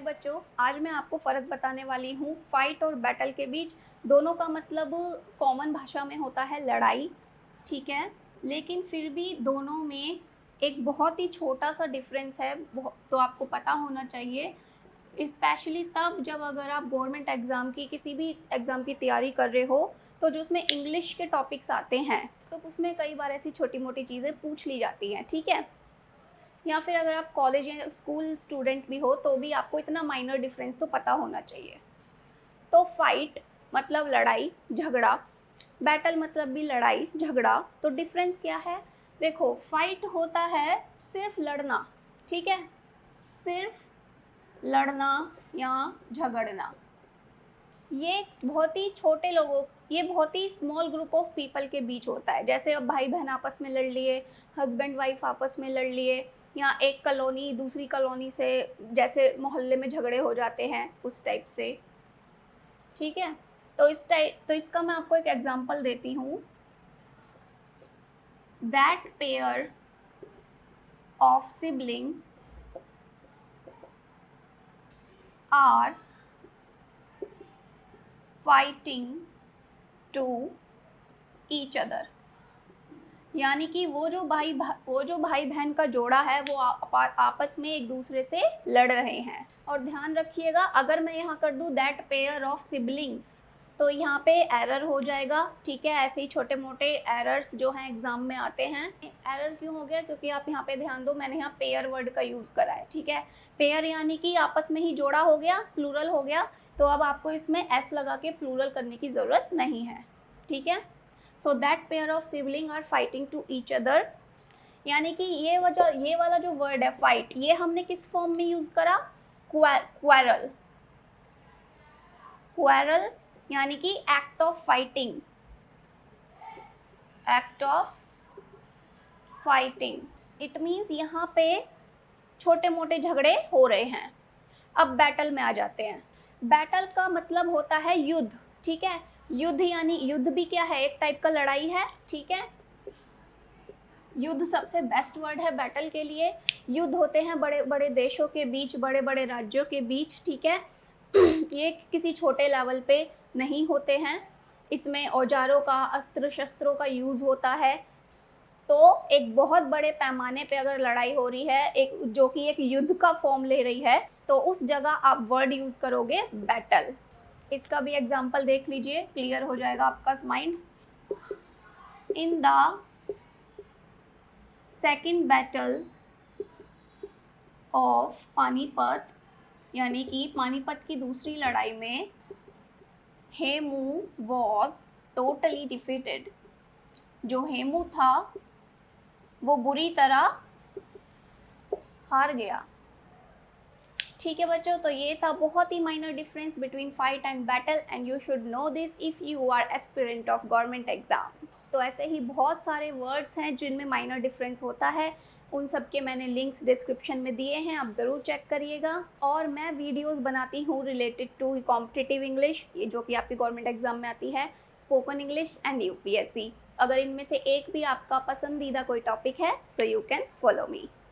हाय बच्चों, आज मैं आपको फ़र्क बताने वाली हूँ फाइट और बैटल के बीच। दोनों का मतलब कॉमन भाषा में होता है लड़ाई, ठीक है। लेकिन फिर भी दोनों में एक बहुत ही छोटा सा डिफरेंस है, तो आपको पता होना चाहिए। स्पेशली तब जब अगर आप गवर्नमेंट एग्ज़ाम की किसी भी एग्ज़ाम की तैयारी कर रहे हो, तो जो उसमें इंग्लिश के टॉपिक्स आते हैं तो उसमें कई बार ऐसी छोटी मोटी चीज़ें पूछ ली जाती हैं, ठीक है। या फिर अगर आप कॉलेज या स्कूल स्टूडेंट भी हो तो भी आपको इतना माइनर डिफरेंस तो पता होना चाहिए। तो फाइट मतलब लड़ाई झगड़ा, बैटल मतलब भी लड़ाई झगड़ा। तो डिफरेंस क्या है? देखो, फाइट होता है सिर्फ लड़ना, ठीक है, सिर्फ लड़ना या झगड़ना। ये बहुत ही छोटे लोगों, ये बहुत ही स्मॉल ग्रुप ऑफ पीपल के बीच होता है। जैसे अब भाई बहन आपस में लड़ लिए, हस्बैंड वाइफ आपस में लड़ लिए, या एक कॉलोनी दूसरी कॉलोनी से, जैसे मोहल्ले में झगड़े हो जाते हैं उस टाइप से, ठीक है। तो इसका मैं आपको एक एग्जांपल देती हूँ। That pair of sibling are fighting to each other. यानी कि वो जो भाई बहन का जोड़ा है वो आपस में एक दूसरे से लड़ रहे हैं। और ध्यान रखिएगा, अगर मैं यहाँ कर दूँ दैट पेयर ऑफ सिबलिंग्स तो यहाँ पे एरर हो जाएगा, ठीक है। ऐसे ही छोटे मोटे एरर्स जो हैं एग्जाम में आते हैं। एरर क्यों हो गया? क्योंकि आप यहाँ पे ध्यान दो, मैंने यहाँ पेयर वर्ड का यूज़ करा है, ठीक है। पेयर यानी कि आपस में ही जोड़ा हो गया, प्लूरल हो गया। तो अब आपको इसमें एस लगा के प्लूरल करने की ज़रूरत नहीं है, ठीक है। So that pair of sibling are fighting to each other. यानी कि ये वाला जो वर्ड है फाइट, ये हमने किस फॉर्म में यूज करा? क्वारल। क्वारल यानी कि act of fighting, act of fighting. It means यहाँ पे छोटे मोटे झगड़े हो रहे हैं। अब बैटल में आ जाते हैं। बैटल का मतलब होता है युद्ध, ठीक है। युद्ध यानी युद्ध भी क्या है? एक टाइप का लड़ाई है, ठीक है। युद्ध सबसे बेस्ट वर्ड है बैटल के लिए। युद्ध होते हैं बड़े बड़े देशों के बीच, बड़े बड़े राज्यों के बीच, ठीक है। ये किसी छोटे लेवल पे नहीं होते हैं। इसमें औजारों का, अस्त्र शस्त्रों का यूज़ होता है। तो एक बहुत बड़े पैमाने पे अगर लड़ाई हो रही है, एक जो कि एक युद्ध का फॉर्म ले रही है, तो उस जगह आप वर्ड यूज़ करोगे बैटल। इसका भी एग्जाम्पल देख लीजिए, क्लियर हो जाएगा आपका mind. In the second battle of Panipat, यानी कि पानीपत की दूसरी लड़ाई में हेमू वॉज टोटली डिफीटेड। जो हेमू था वो बुरी तरह हार गया, ठीक है बच्चों। तो ये था बहुत ही minor difference between fight and battle, and you should know this if you are aspirant of government exam. तो ऐसे ही बहुत सारे वर्ड्स हैं जिनमें माइनर डिफरेंस होता है। उन सब के मैंने लिंक्स डिस्क्रिप्शन में दिए हैं, आप ज़रूर चेक करिएगा। और मैं वीडियोस बनाती हूँ रिलेटेड टू कॉम्पिटिटिव इंग्लिश, ये जो कि आपकी गवर्नमेंट एग्जाम में आती है, स्पोकन इंग्लिश एंड यूपीएससी। अगर इनमें से एक भी आपका पसंदीदा कोई टॉपिक है, so you can follow me.